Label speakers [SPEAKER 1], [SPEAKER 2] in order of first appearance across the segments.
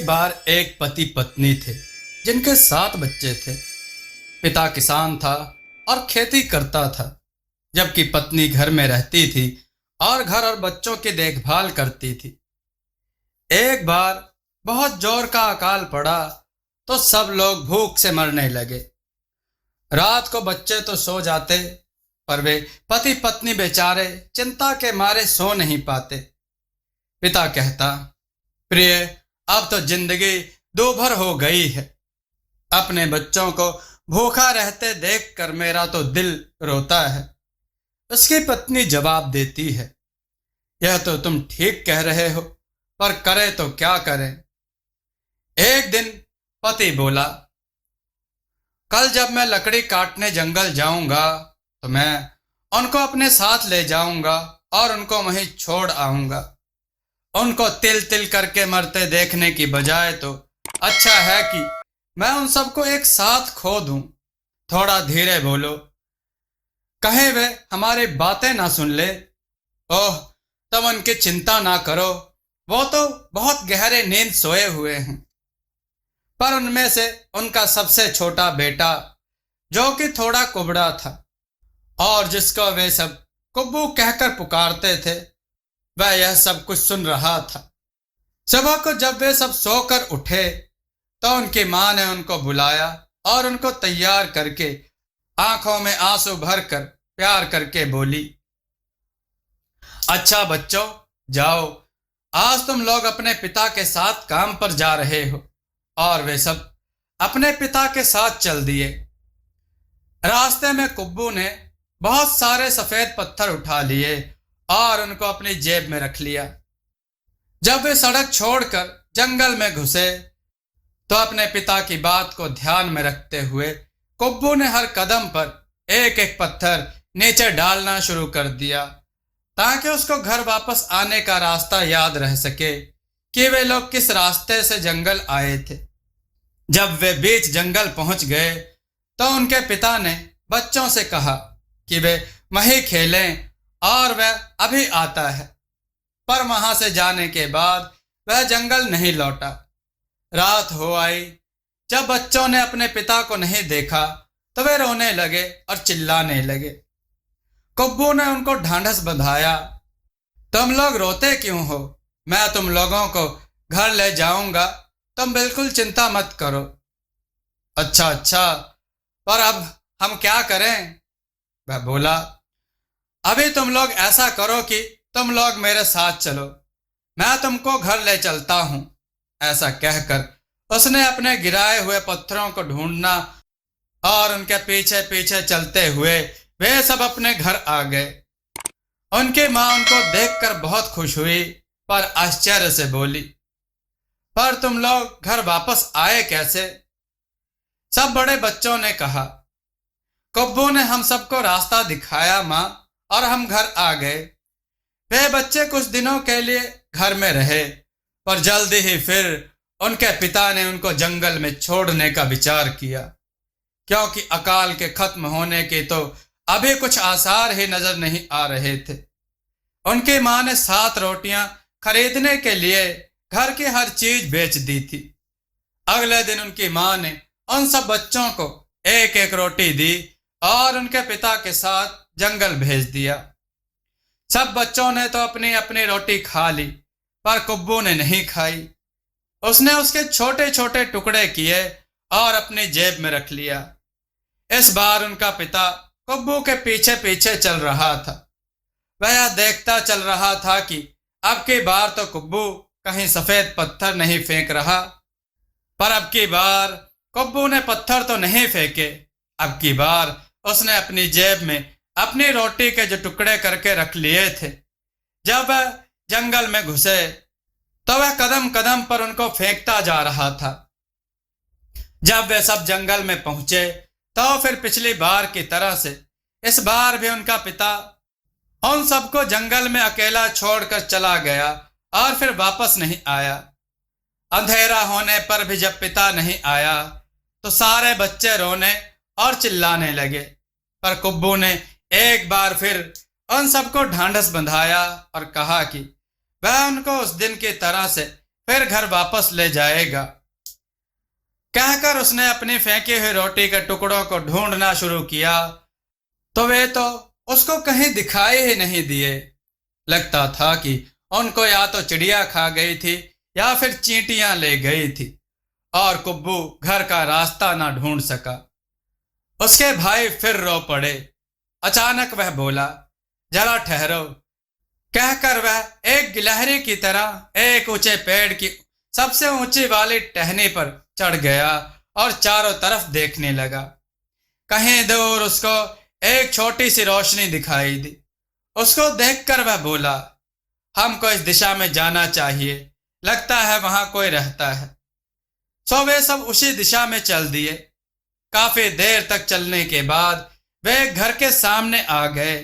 [SPEAKER 1] एक बार एक पति पत्नी थे जिनके 7 बच्चे थे। पिता किसान था और खेती करता था, जबकि पत्नी घर में रहती थी और घर और बच्चों की देखभाल करती थी। एक बार बहुत जोर का अकाल पड़ा तो सब लोग भूख से मरने लगे। रात को बच्चे तो सो जाते, पर वे पति पत्नी बेचारे चिंता के मारे सो नहीं पाते। पिता कहता, प्रिय, अब तो जिंदगी दूभर हो गई है। अपने बच्चों को भूखा रहते देखकर मेरा तो दिल रोता है। उसकी पत्नी जवाब देती है, यह तो तुम ठीक कह रहे हो, पर करें तो क्या करें। एक दिन पति बोला, कल जब मैं लकड़ी काटने जंगल जाऊंगा तो मैं उनको अपने साथ ले जाऊंगा और उनको वहीं छोड़ आऊंगा। उनको तिल तिल करके मरते देखने की बजाय तो अच्छा है कि मैं उन सबको एक साथ खो दूं। थोड़ा धीरे बोलो, कहीं वे हमारी बातें ना सुन ले। ओह, तब उनकी चिंता ना करो, वो तो बहुत गहरे नींद सोए हुए हैं। पर उनमें से उनका सबसे छोटा बेटा, जो कि थोड़ा कुबड़ा था और जिसको वे सब कुब्बू कहकर पुकारते थे, वह यह सब कुछ सुन रहा था। सुबह को जब वे सब सोकर उठे तो उनकी मां ने उनको बुलाया और उनको तैयार करके आंखों में आंसू भरकर प्यार करके बोली, अच्छा बच्चों, जाओ, आज तुम लोग अपने पिता के साथ काम पर जा रहे हो। और वे सब अपने पिता के साथ चल दिए। रास्ते में कुब्बू ने बहुत सारे सफेद पत्थर उठा लिए और उनको अपनी जेब में रख लिया। जब वे सड़क छोड़कर जंगल में घुसे तो अपने पिता की बात को ध्यान में रखते हुए कुब्बू ने हर कदम पर एक एक पत्थर नीचे डालना शुरू कर दिया, ताकि उसको घर वापस आने का रास्ता याद रह सके कि वे लोग किस रास्ते से जंगल आए थे। जब वे बीच जंगल पहुंच गए तो उनके पिता ने बच्चों से कहा कि वे वहीं खेलें और वह अभी आता है। पर वहां से जाने के बाद वह जंगल नहीं लौटा। रात हो आई। जब बच्चों ने अपने पिता को नहीं देखा तो वे रोने लगे और चिल्लाने लगे। कुब्बू ने उनको ढांढस बंधाया, तुम लोग रोते क्यों हो? मैं तुम लोगों को घर ले जाऊंगा, तुम बिल्कुल चिंता मत करो। अच्छा अच्छा, पर अब हम क्या करें? वह बोला, अभी तुम लोग ऐसा करो कि तुम लोग मेरे साथ चलो, मैं तुमको घर ले चलता हूं। ऐसा कहकर उसने अपने गिराए हुए पत्थरों को ढूंढना और उनके पीछे पीछे चलते हुए वे सब अपने घर आ गए। उनकी मां उनको देखकर बहुत खुश हुई, पर आश्चर्य से बोली, पर तुम लोग घर वापस आए कैसे? सब बड़े बच्चों ने कहा, कुब्बू ने हम सबको रास्ता दिखाया मां, और हम घर आ गए। वे बच्चे कुछ दिनों के लिए घर में रहे, पर जल्दी ही फिर उनके पिता ने उनको जंगल में छोड़ने का विचार किया, क्योंकि अकाल के खत्म होने के तो अभी कुछ आसार ही नजर नहीं आ रहे थे। उनकी मां ने 7 रोटियां खरीदने के लिए घर की हर चीज बेच दी थी। अगले दिन उनकी मां ने उन सब बच्चों को एक एक रोटी दी और उनके पिता के साथ जंगल भेज दिया। सब बच्चों ने तो अपनी अपनी रोटी खा ली, पर कुब्बू ने नहीं खाई। उसने उसके छोटे छोटे टुकड़े किए और अपनी जेब में रख लिया। इस बार उनका पिता कुब्बू के पीछे पीछे चल रहा था। वह यह देखता चल रहा था कि अब की बार तो कुब्बू कहीं सफेद पत्थर नहीं फेंक रहा। पर अब की बार कुब्बू ने पत्थर तो नहीं फेंके। अब की बार उसने अपनी जेब में अपनी रोटी के जो टुकड़े करके रख लिए थे, जब वह जंगल में घुसे तो वह कदम कदम पर उनको फेंकता जा रहा था। जब वे सब जंगल में पहुंचे तो फिर पिछली बार की तरह से इस बार भी उनका पिता उन सबको जंगल में अकेला छोड़कर चला गया और फिर वापस नहीं आया। अंधेरा होने पर भी जब पिता नहीं आया तो सारे बच्चे रोने और चिल्लाने लगे, पर कुब्बू ने एक बार फिर उन सबको ढांढस बंधाया और कहा कि वह उनको उस दिन की तरह से फिर घर वापस ले जाएगा। कहकर उसने अपनी फेंकी हुई रोटी के टुकड़ों को ढूंढना शुरू किया, तो वे तो उसको कहीं दिखाई ही नहीं दिए। लगता था कि उनको या तो चिड़िया खा गई थी या फिर चींटियां ले गई थी, और कुब्बू घर का रास्ता ना ढूंढ सका। उसके भाई फिर रो पड़े। अचानक वह बोला, जरा ठहरो। कहकर वह एक गिलहरी की तरह एक ऊंचे पेड़ की सबसे ऊंची वाली टहनी पर चढ़ गया और चारों तरफ देखने लगा। कहीं दूर उसको एक छोटी सी रोशनी दिखाई दी। उसको देखकर वह बोला, हमको इस दिशा में जाना चाहिए, लगता है वहां कोई रहता है। सो वे सब उसी दिशा में चल दिए। काफी देर तक चलने के बाद वे एक घर के सामने आ गए।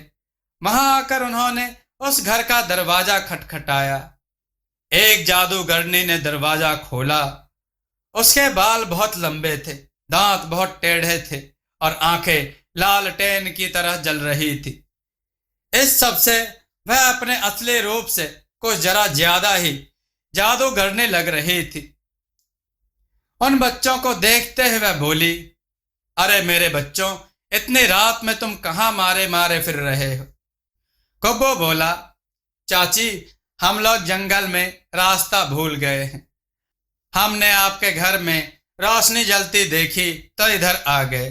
[SPEAKER 1] वहां आकर उन्होंने उस घर का दरवाजा खटखटाया। एक जादूगरनी ने दरवाजा खोला। उसके बाल बहुत लंबे थे, दांत बहुत टेढ़े थे और आंखें लालटेन की तरह जल रही थी। इस सब से वह अपने असली रूप से कुछ जरा ज्यादा ही जादूगरनी लग रही थी। उन बच्चों को देखते हुए वह बोली, अरे मेरे बच्चों, इतनी रात में तुम कहां मारे मारे फिर रहे हो? कुब्बू बोला, चाची, हम लोग जंगल में रास्ता भूल गए हैं। हमने आपके घर में रोशनी जलती देखी तो इधर आ गए।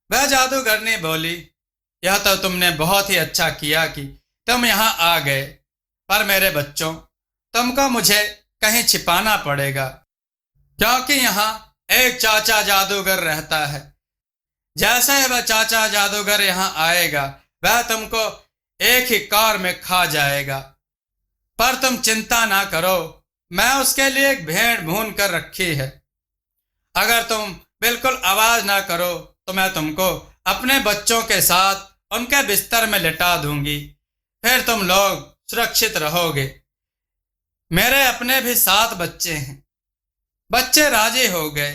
[SPEAKER 1] वह जादूगरनी बोली, यह तो तुमने बहुत ही अच्छा किया कि तुम यहाँ आ गए, पर मेरे बच्चों, तुमको मुझे कहीं छिपाना पड़ेगा, क्योंकि यहाँ एक चाचा जादूगर रहता है। जैसे ही वह चाचा जादूगर यहाँ आएगा, वह तुमको एक ही कार में खा जाएगा। पर तुम चिंता ना करो, मैं उसके लिए एक भेड़ भून कर रखी है। अगर तुम बिल्कुल आवाज ना करो तो मैं तुमको अपने बच्चों के साथ उनके बिस्तर में लिटा दूंगी, फिर तुम लोग सुरक्षित रहोगे। मेरे अपने भी 7 बच्चे हैं। बच्चे राजी हो गए।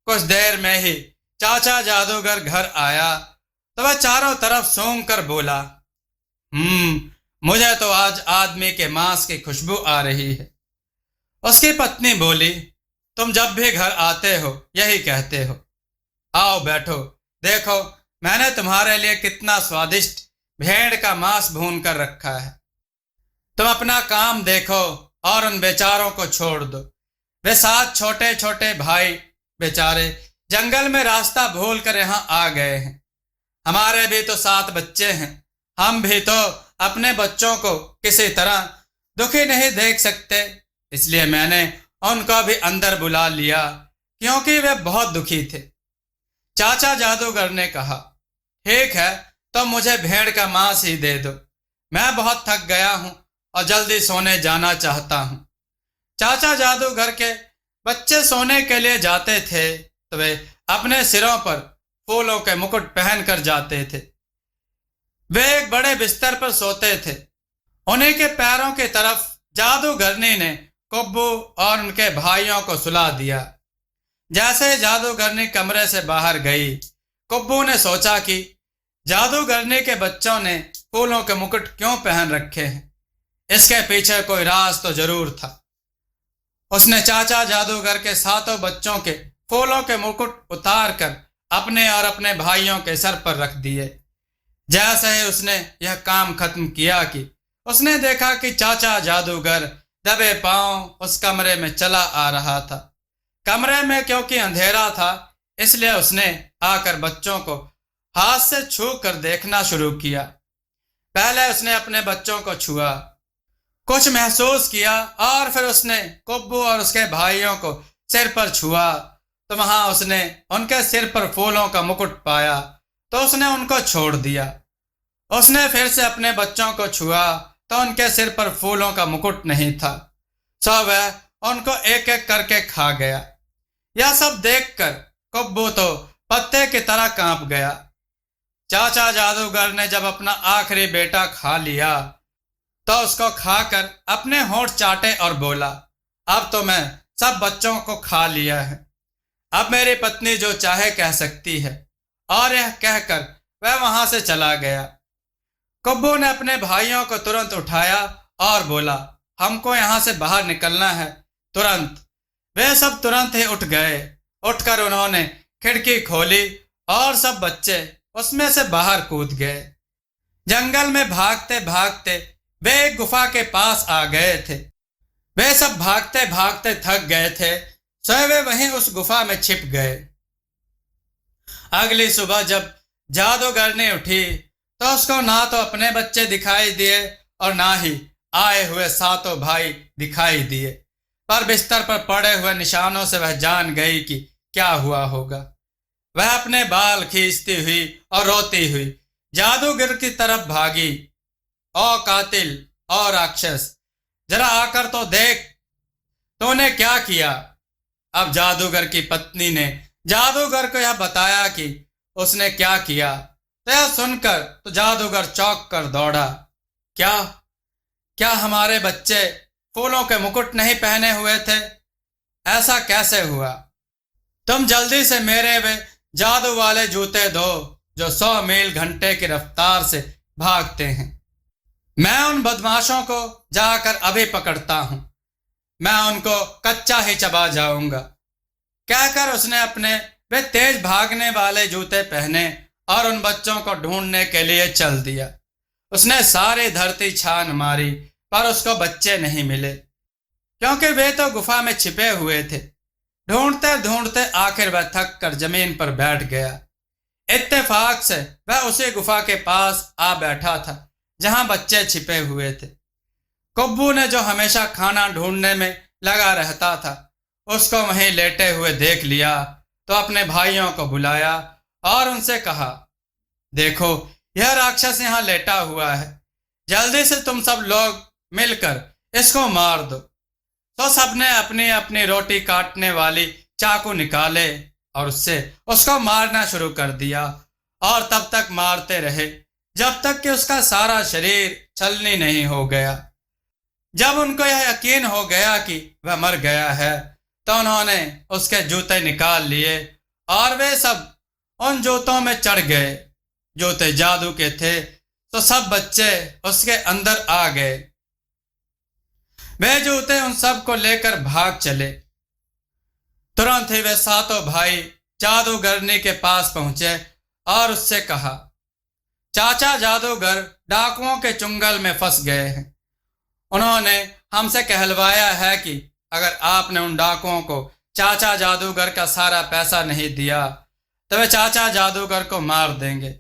[SPEAKER 1] कुछ देर में ही चाचा जादूगर घर आया तो वह चारों तरफ सूंघ कर बोला, मुझे तो आज आदमी के मांस की खुशबू आ रही है। उसकी पत्नी बोली, तुम जब भी घर आते हो यही कहते हो। आओ बैठो, देखो मैंने तुम्हारे लिए कितना स्वादिष्ट भेड़ का मांस भून कर रखा है। तुम अपना काम देखो और उन बेचारों को छोड़ दो। वे 7 छोटे छोटे भाई बेचारे जंगल में रास्ता भूल कर यहाँ आ गए हैं। हमारे भी तो 7 बच्चे हैं। हम भी तो अपने बच्चों को किसी तरह दुखी नहीं देख सकते, इसलिए मैंने उनको भी अंदर बुला लिया, क्योंकि वे बहुत दुखी थे। चाचा जादूगर ने कहा, ठीक है, तो मुझे भेड़ का मांस ही दे दो। मैं बहुत थक गया हूं और जल्दी सोने जाना चाहता हूं। चाचा जादूगर के बच्चे सोने के लिए जाते थे तो वे अपने सिरों पर फूलों के मुकुट पहन कर जाते थे। वे एक बड़े बिस्तर पर सोते थे। उन्हीं के पैरों की तरफ जादूगरनी ने कुब्बू और उनके भाइयों को सुला दिया। जैसे ही जादूगरनी कमरे से बाहर गई, कुब्बू ने सोचा कि जादूगरनी के बच्चों ने फूलों के मुकुट क्यों पहन रखे हैं। इसके पीछे कोई राज तो जरूर था। उसने चाचा जादूगर के 7 बच्चों के फूलों के मुकुट उतार कर अपने और अपने भाइयों के सर पर रख दिए। जैसे ही उसने यह काम खत्म किया कि उसने देखा कि चाचा जादूगर दबे पांव उस कमरे में चला आ रहा था। कमरे में क्योंकि अंधेरा था, इसलिए उसने आकर बच्चों को हाथ से छू कर देखना शुरू किया। पहले उसने अपने बच्चों को छुआ, कुछ महसूस किया, और फिर उसने कुब्बू और उसके भाइयों को सिर पर छुआ तो वहां उसने उनके सिर पर फूलों का मुकुट पाया, तो उसने उनको छोड़ दिया। उसने फिर से अपने बच्चों को छुआ तो उनके सिर पर फूलों का मुकुट नहीं था। सो वह उनको एक एक करके खा गया। यह सब देखकर कुब्बू तो पत्ते की तरह कांप गया। चाचा जादूगर ने जब अपना आखिरी बेटा खा लिया तो उसको खाकर अपने होंठ चाटे और बोला, अब तो मैं सब बच्चों को खा लिया है। अब मेरी पत्नी जो चाहे कह सकती है। और यह कहकर वह वहां से चला गया। कुब्बू ने अपने भाइयों को तुरंत उठाया और बोला, हमको यहां से बाहर निकलना है, तुरंत वे सब तुरंत ही उठ गए। उठकर उन्होंने खिड़की खोली और सब बच्चे उसमें से बाहर कूद गए। जंगल में भागते भागते वे एक गुफा के पास आ गए थे। वे सब भागते भागते थक गए थे, सो वे वहीं उस गुफा में छिप गए। अगली सुबह जब जादूगरनी उठी तो उसको ना तो अपने बच्चे दिखाई दिए और ना ही आए हुए सातों भाई दिखाई दिए, पर बिस्तर पर पड़े हुए निशानों से वह जान गई कि क्या हुआ होगा। वह अपने बाल खींचती हुई और रोती हुई जादूगर की तरफ भागी। ओ कातिल और राक्षस, जरा आकर तो देख, तूने क्या किया। अब जादूगर की पत्नी ने जादूगर को यह बताया कि उसने क्या किया। तो यह सुनकर तो जादूगर चौंक कर दौड़ा। क्या क्या हमारे बच्चे फूलों के मुकुट नहीं पहने हुए थे? ऐसा कैसे हुआ? तुम जल्दी से मेरे वे जादू वाले जूते दो जो 100 मील घंटे की रफ्तार से भागते हैं। मैं उन बदमाशों को जाकर अभी पकड़ता हूं। मैं उनको कच्चा ही चबा जाऊंगा। कहकर उसने अपने वे तेज भागने वाले जूते पहने और उन बच्चों को ढूंढने के लिए चल दिया। उसने सारी धरती छान मारी, पर उसको बच्चे नहीं मिले, क्योंकि वे तो गुफा में छिपे हुए थे। ढूंढते ढूंढते आखिर वह थक कर जमीन पर बैठ गया। इत्तेफाक से वह उसी गुफा के पास आ बैठा था जहां बच्चे छिपे हुए थे। कुब्बू ने, जो हमेशा खाना ढूंढने में लगा रहता था, उसको वहीं लेटे हुए देख लिया तो अपने भाइयों को बुलाया और उनसे कहा, देखो यह राक्षस यहाँ लेटा हुआ है, जल्दी से तुम सब लोग मिलकर इसको मार दो। तो सबने अपनी अपनी रोटी काटने वाली चाकू निकाले और उससे उसको मारना शुरू कर दिया और तब तक मारते रहे जब तक कि उसका सारा शरीर छलनी नहीं हो गया। जब उनको यह यकीन हो गया कि वह मर गया है तो उन्होंने उसके जूते निकाल लिए और वे सब उन जूतों में चढ़ गए। जूते जादू के थे तो सब बच्चे उसके अंदर आ गए। वे जूते उन सब को लेकर भाग चले। तुरंत ही वे सातों भाई जादूगरनी के पास पहुंचे और उससे कहा, चाचा जादूगर डाकुओं के चुंगल में फंस गए हैं। उन्होंने हमसे कहलवाया है कि अगर आपने उन डाकुओं को चाचा जादूगर का सारा पैसा नहीं दिया तो वे चाचा जादूगर को मार देंगे।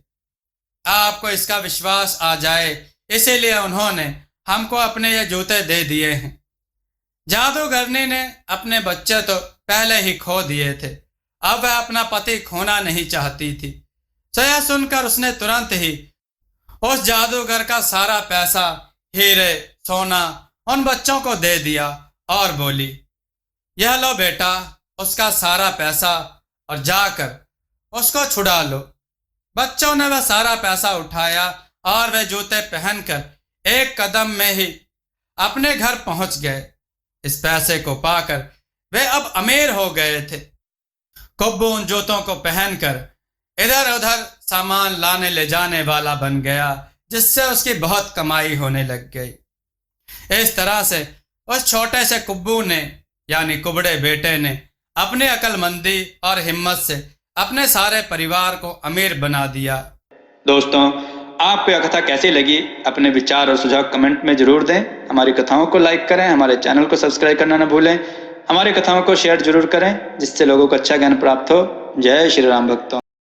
[SPEAKER 1] आपको इसका विश्वास आ जाए, इसीलिए उन्होंने हमको अपने ये जूते दे दिए हैं। जादूगरनी ने अपने बच्चे तो पहले ही खो दिए थे, अब वह अपना पति खोना नहीं चाहती थी। तो यह सुनकर उसने तुरंत ही उस जादूगर का सारा पैसा, हीरे सोना उन बच्चों को दे दिया और बोली, यह लो बेटा उसका सारा पैसा और जाकर उसको छुड़ा लो। बच्चों ने वह सारा पैसा उठाया और वे जूते पहनकर एक कदम में ही अपने घर पहुंच गए। इस पैसे को पाकर वे अब अमीर हो गए थे। कुब्बू उन जूतों को पहनकर इधर उधर सामान लाने ले जाने वाला बन गया, जिससे उसकी बहुत कमाई होने लग गई। इस तरह से उस छोटे से कुब्बू ने, यानी कुबड़े बेटे ने, अपनी अक्लमंदी और हिम्मत से अपने सारे परिवार को अमीर बना दिया।
[SPEAKER 2] दोस्तों, आपको यह कथा कैसी लगी? अपने विचार और सुझाव कमेंट में जरूर दें। हमारी कथाओं को लाइक करें, हमारे चैनल को सब्सक्राइब करना न भूलें। हमारी कथाओं को शेयर जरूर करें, जिससे लोगों को अच्छा ज्ञान प्राप्त हो। जय श्री राम भक्तों।